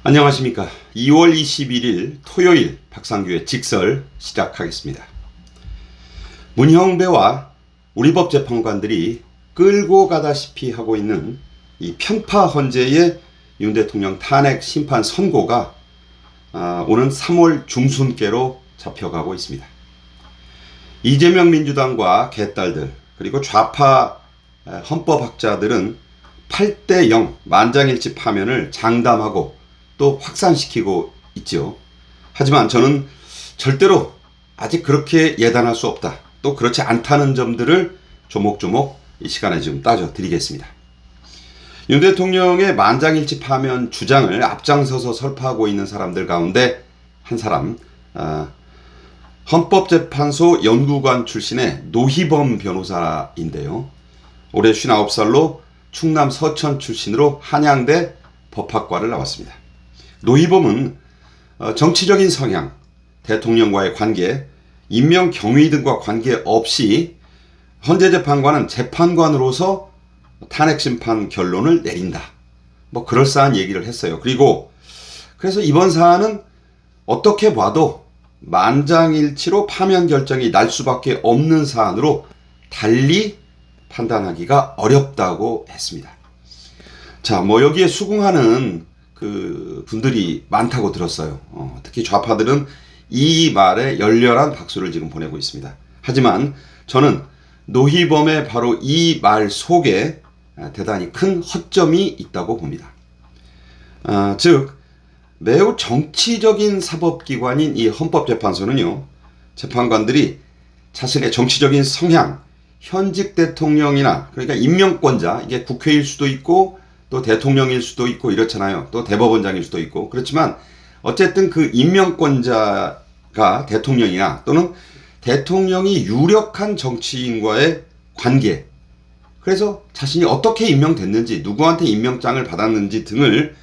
안녕하십니까. 2월 21일 토요일 박상규의 직설 시작하겠습니다. 문형배와 우리 법 재판관들이 끌고 가다시피 하고 있는 이 편파 헌재의 윤 대통령 탄핵 심판 선고가 오는 3월 중순께로 잡혀가고 있습니다. 이재명 민주당과 개딸들 그리고 좌파 헌법학자들은 8대0 만장일치 파면을 장담하고 또 확산시키고 있죠. 하지만 저는 절대로 아직 그렇게 예단할 수 없다. 또 그렇지 않다는 점들을 조목조목 이 시간에 좀 따져드리겠습니다. 윤 대통령의 만장일치 파면 주장을 앞장서서 설파하고 있는 사람들 가운데 한 사람, 헌법재판소 연구관 출신의 노희범 변호사인데요. 올해 59살로 충남 서천 출신으로 한양대 법학과를 나왔습니다. 노희범은 정치적인 성향, 대통령과의 관계, 임명 경위 등과 관계없이 헌재재판관은 재판관으로서 탄핵심판 결론을 내린다. 그럴싸한 얘기를 했어요. 그래서 이번 사안은 어떻게 봐도 만장일치로 파면 결정이 날 수밖에 없는 사안으로 달리 판단하기가 어렵다고 했습니다. 자, 여기에 수긍하는 분들이 많다고 들었어요. 특히 좌파들은 이 말에 열렬한 박수를 지금 보내고 있습니다. 하지만 저는 노희범의 바로 이 말 속에 대단히 큰 허점이 있다고 봅니다. 즉 매우 정치적인 사법기관인 이 헌법재판소는요, 재판관들이 자신의 정치적인 성향, 현직 대통령이나 그러니까 임명권자, 이게 국회일 수도 있고 또 대통령일 수도 있고 이렇잖아요. 또 대법원장일 수도 있고. 그렇지만 어쨌든 그 임명권자가 대통령이나 또는 대통령이 유력한 정치인과의 관계, 그래서 자신이 어떻게 임명됐는지, 누구한테 임명장을 받았는지 등을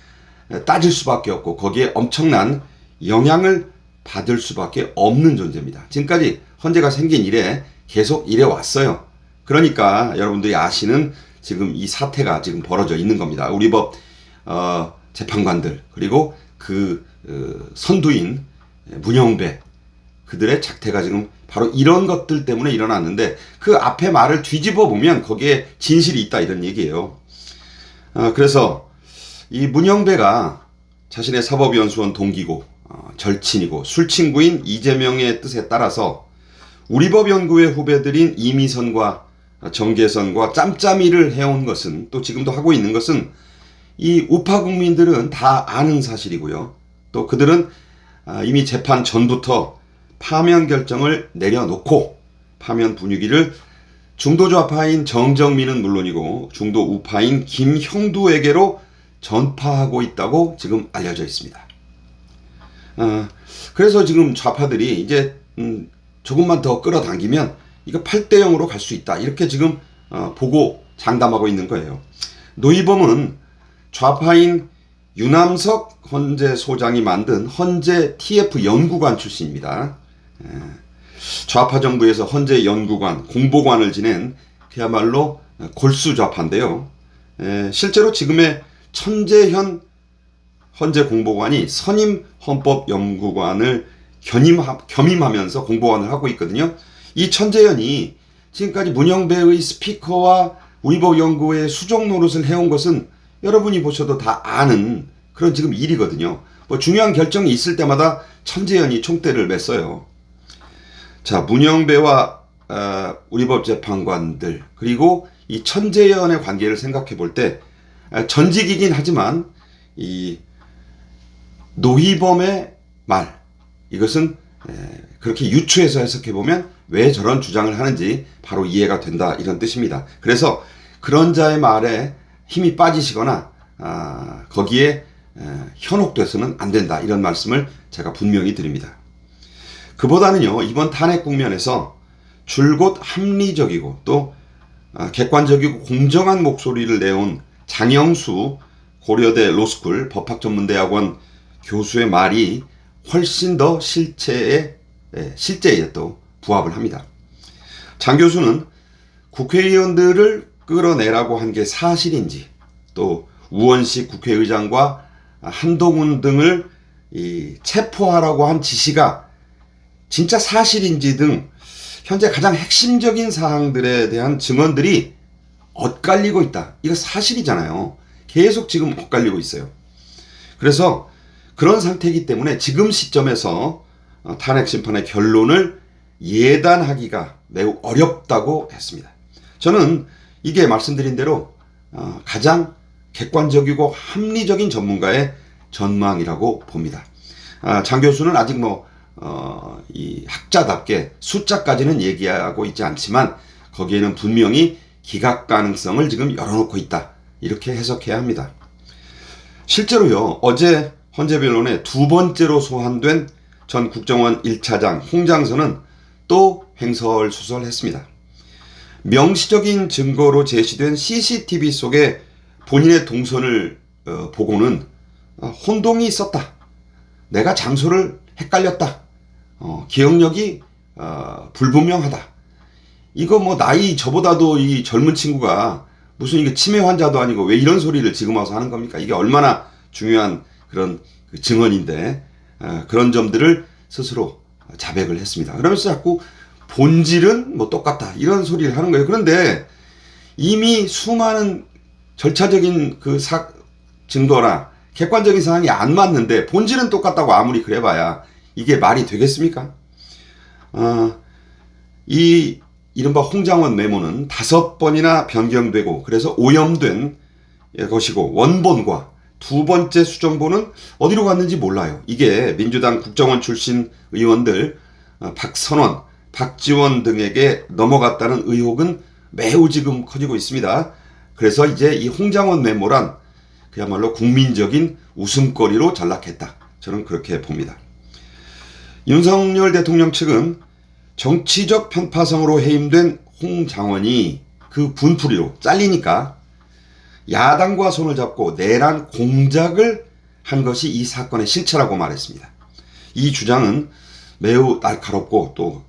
따질 수밖에 없고 거기에 엄청난 영향을 받을 수밖에 없는 존재입니다. 지금까지 헌재가 생긴 이래 계속 이래 왔어요. 그러니까 여러분들이 아시는 지금 이 사태가 지금 벌어져 있는 겁니다. 우리 법 재판관들 그리고 선두인 문형배 그들의 작태가 지금 바로 이런 것들 때문에 일어났는데 그 앞에 말을 뒤집어 보면 거기에 진실이 있다 이런 얘기예요. 그래서 이 문형배가 자신의 사법연수원 동기고 절친이고 술친구인 이재명의 뜻에 따라서 우리법 연구회 후배들인 이미선과 정계선과 짬짬이를 해온 것은, 또 지금도 하고 있는 것은 이 우파 국민들은 다 아는 사실이고요. 또 그들은 이미 재판 전부터 파면 결정을 내려놓고 파면 분위기를 중도 좌파인 정정민은 물론이고 중도 우파인 김형두에게로 전파하고 있다고 지금 알려져 있습니다. 그래서 지금 좌파들이 이제 조금만 더 끌어당기면 이거 8대0으로 갈 수 있다. 이렇게 지금 보고 장담하고 있는 거예요. 노희범은 좌파인 유남석 헌재소장이 만든 헌재 TF 연구관 출신입니다. 좌파 정부에서 헌재 연구관, 공보관을 지낸 그야말로 골수 좌파인데요. 실제로 지금의 천재현 헌재 공보관이 선임 헌법연구관을 겸임하면서 공보관을 하고 있거든요. 이 천재현이 지금까지 문형배의 스피커와 우리법 연구회의 수정 노릇을 해온 것은 여러분이 보셔도 다 아는 그런 지금 일이거든요. 중요한 결정이 있을 때마다 천재현이 총대를 맸어요. 자, 문형배와 우리법 재판관들 그리고 이 천재현의 관계를 생각해 볼 때 전직이긴 하지만 이 노희범의 말, 이것은 그렇게 유추해서 해석해보면 왜 저런 주장을 하는지 바로 이해가 된다 이런 뜻입니다. 그래서 그런 자의 말에 힘이 빠지시거나 거기에 현혹돼서는 안 된다 이런 말씀을 제가 분명히 드립니다. 그보다는요, 이번 탄핵 국면에서 줄곧 합리적이고 또 객관적이고 공정한 목소리를 내온 장영수 고려대 로스쿨 법학전문대학원 교수의 말이 훨씬 더 실제에 또 부합을 합니다. 장 교수는 국회의원들을 끌어내라고 한 게 사실인지, 또 우원식 국회의장과 한동훈 등을 체포하라고 한 지시가 진짜 사실인지 등 현재 가장 핵심적인 사항들에 대한 증언들이 엇갈리고 있다. 이거 사실이잖아요. 계속 지금 엇갈리고 있어요. 그래서 그런 상태이기 때문에 지금 시점에서 탄핵 심판의 결론을 예단하기가 매우 어렵다고 했습니다. 저는 이게 말씀드린 대로 가장 객관적이고 합리적인 전문가의 전망이라고 봅니다. 장 교수는 아직 이 학자답게 숫자까지는 얘기하고 있지 않지만 거기에는 분명히 기각 가능성을 지금 열어놓고 있다. 이렇게 해석해야 합니다. 실제로요, 어제 헌재 변론에 두 번째로 소환된 전 국정원 1차장 홍장선은 또 횡설수설했습니다. 명시적인 증거로 제시된 CCTV 속에 본인의 동선을 보고는 혼동이 있었다. 내가 장소를 헷갈렸다. 기억력이 불분명하다. 이거 나이 저보다도 이 젊은 친구가 무슨 이게 치매 환자도 아니고 왜 이런 소리를 지금 와서 하는 겁니까? 이게 얼마나 중요한 그런 증언인데 그런 점들을 스스로 자백을 했습니다. 그러면서 자꾸 본질은 똑같다 이런 소리를 하는 거예요. 그런데 이미 수많은 절차적인 증거나 객관적인 상황이 안 맞는데 본질은 똑같다고 아무리 그래봐야 이게 말이 되겠습니까? 이 이른바 홍장원 메모는 5번이나 변경되고 그래서 오염된 것이고 원본과 두 번째 수정본은 어디로 갔는지 몰라요. 이게 민주당 국정원 출신 의원들 박선원, 박지원 등에게 넘어갔다는 의혹은 매우 지금 커지고 있습니다. 그래서 이제 이 홍장원 메모란 그야말로 국민적인 웃음거리로 전락했다. 저는 그렇게 봅니다. 윤석열 대통령 측은 정치적 편파성으로 해임된 홍장원이 그 분풀이로 잘리니까 야당과 손을 잡고 내란 공작을 한 것이 이 사건의 실체라고 말했습니다. 이 주장은 매우 날카롭고 또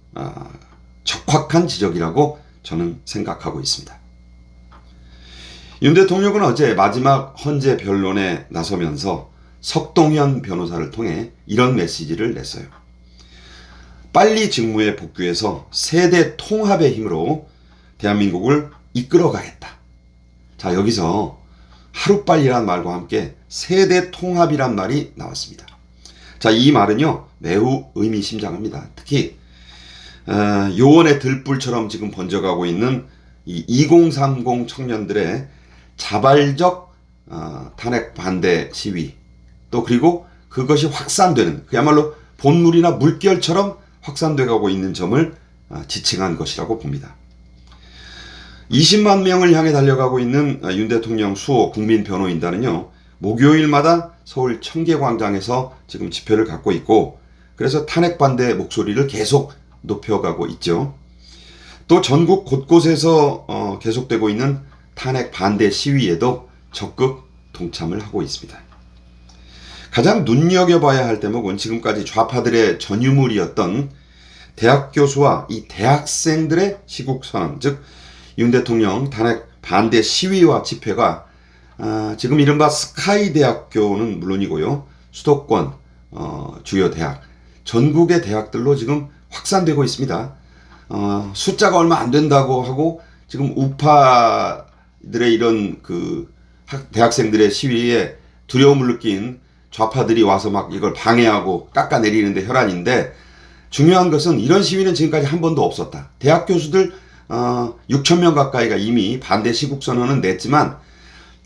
적확한 지적이라고 저는 생각하고 있습니다. 윤 대통령은 어제 마지막 헌재 변론에 나서면서 석동현 변호사를 통해 이런 메시지를 냈어요. 빨리 직무에 복귀해서 세대 통합의 힘으로 대한민국을 이끌어가겠다. 자, 여기서 하루빨리란 말과 함께 세대 통합이란 말이 나왔습니다. 자, 이 말은요 매우 의미심장합니다. 특히 요원의 들불처럼 지금 번져가고 있는 이 2030 청년들의 자발적 탄핵 반대 시위 또 그리고 그것이 확산되는 그야말로 본물이나 물결처럼 확산돼 가고 있는 점을 지칭한 것이라고 봅니다. 20만 명을 향해 달려가고 있는 윤 대통령 수호 국민변호인단은요. 목요일마다 서울 청계광장에서 지금 집회를 갖고 있고 그래서 탄핵 반대 목소리를 계속 높여가고 있죠. 또 전국 곳곳에서 계속되고 있는 탄핵 반대 시위에도 적극 동참을 하고 있습니다. 가장 눈여겨봐야 할 대목은 지금까지 좌파들의 전유물이었던 대학 교수와 이 대학생들의 시국선언, 즉 윤 대통령 탄핵 반대 시위와 집회가 지금 이른바 스카이 대학교는 물론이고요. 수도권 주요 대학, 전국의 대학들로 지금 확산되고 있습니다. 숫자가 얼마 안 된다고 하고 지금 우파들의 이런 대학생들의 시위에 두려움을 느낀 좌파들이 와서 막 이걸 방해하고 깎아내리는데 혈안인데 중요한 것은 이런 시위는 지금까지 한 번도 없었다. 대학 교수들 6천 명 가까이가 이미 반대 시국선언은 냈지만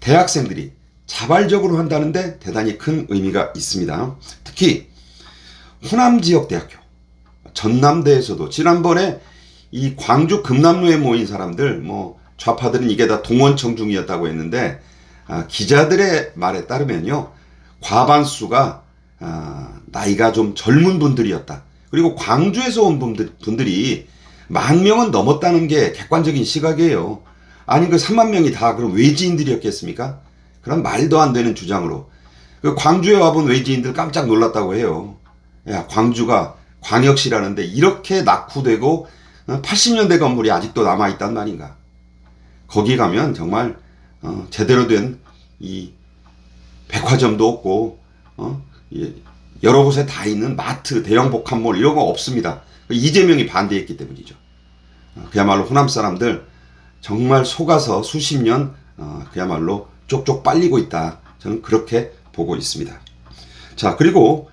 대학생들이 자발적으로 한다는데 대단히 큰 의미가 있습니다. 특히 호남 지역 대학교, 전남대에서도 지난번에 이 광주 금남로에 모인 사람들 좌파들은 이게 다 동원청중이었다고 했는데 기자들의 말에 따르면요. 과반수가 나이가 좀 젊은 분들이었다. 그리고 광주에서 온 분들이 10,000명은 넘었다는 게 객관적인 시각이에요. 아니 3만 명이 다 그럼 외지인들이었겠습니까? 그런 말도 안 되는 주장으로 광주에 와본 외지인들 깜짝 놀랐다고 해요. 야, 광주가 광역시라는데 이렇게 낙후되고 80년대 건물이 아직도 남아있단 말인가. 거기 가면 정말 제대로 된 이 백화점도 없고 예, 여러 곳에 다 있는 마트, 대형 복합몰 이런 거 없습니다. 이재명이 반대했기 때문이죠. 그야말로 호남 사람들 정말 속아서 수십 년 그야말로 쪽쪽 빨리고 있다. 저는 그렇게 보고 있습니다. 자, 그리고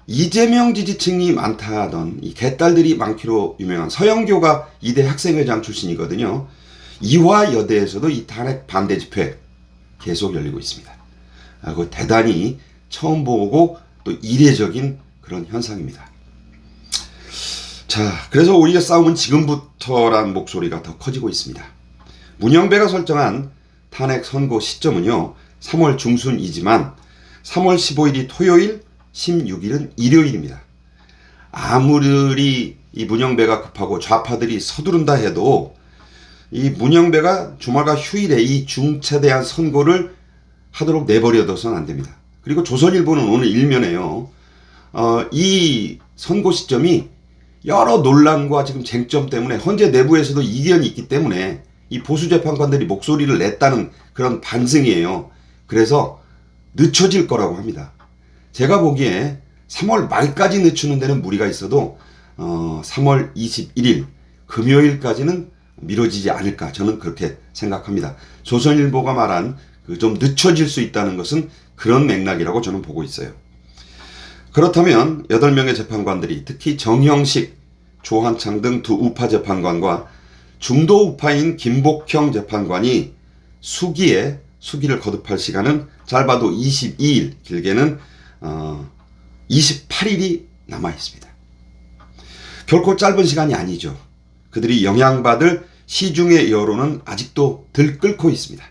이재명 지지층이 많다 하던 이 개딸들이 많기로 유명한 서영교가 이대 학생회장 출신이거든요. 이화여대에서도 이 탄핵 반대 집회 계속 열리고 있습니다. 그 대단히 처음 보고 또 이례적인 그런 현상입니다. 자, 그래서 오히려 싸움은 지금부터란 목소리가 더 커지고 있습니다. 문영배가 설정한 탄핵 선고 시점은요, 3월 중순이지만 3월 15일이 토요일, 16일은 일요일입니다. 아무리 이 문영배가 급하고 좌파들이 서두른다 해도 이 문영배가 주말과 휴일에 이 중차대한 선고를 하도록 내버려둬서는 안 됩니다. 그리고 조선일보는 오늘 일면에요, 이 선고 시점이 여러 논란과 지금 쟁점 때문에 헌재 내부에서도 이견이 있기 때문에 이 보수 재판관들이 목소리를 냈다는 그런 반증이에요. 그래서 늦춰질 거라고 합니다. 제가 보기에 3월 말까지 늦추는 데는 무리가 있어도 3월 21일 금요일까지는 미뤄지지 않을까, 저는 그렇게 생각합니다. 조선일보가 말한 그 좀 늦춰질 수 있다는 것은 그런 맥락이라고 저는 보고 있어요. 그렇다면 8명의 재판관들이 특히 정형식, 조한창 등 두 우파 재판관과 중도 우파인 김복형 재판관이 수기를 거듭할 시간은 짧아도 22일, 길게는 28일이 남아 있습니다. 결코 짧은 시간이 아니죠. 그들이 영향받을 시중의 여론은 아직도 들끓고 있습니다.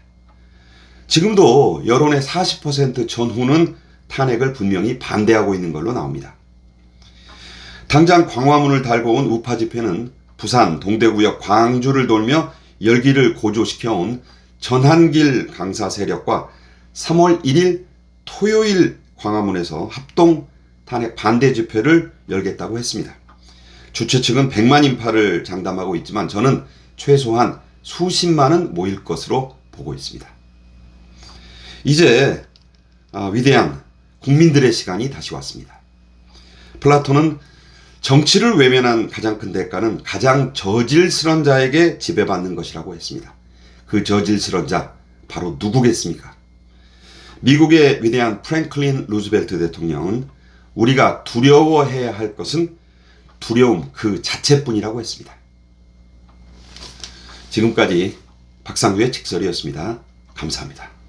지금도 여론의 40% 전후는 탄핵을 분명히 반대하고 있는 걸로 나옵니다. 당장 광화문을 달고 온 우파 집회는 부산, 동대구역, 광주를 돌며 열기를 고조시켜온 전한길 강사 세력과 3월 1일 토요일 광화문에서 합동 탄핵 반대 집회를 열겠다고 했습니다. 주최 측은 100만 인파를 장담하고 있지만 저는 최소한 수십만은 모일 것으로 보고 있습니다. 이제 위대한 국민들의 시간이 다시 왔습니다. 플라톤은 정치를 외면한 가장 큰 대가는 가장 저질스런 자에게 지배받는 것이라고 했습니다. 그 저질스런 자 바로 누구겠습니까? 미국의 위대한 프랭클린 루즈벨트 대통령은 우리가 두려워해야 할 것은 두려움 그 자체뿐이라고 했습니다. 지금까지 박상규의 직설이었습니다. 감사합니다.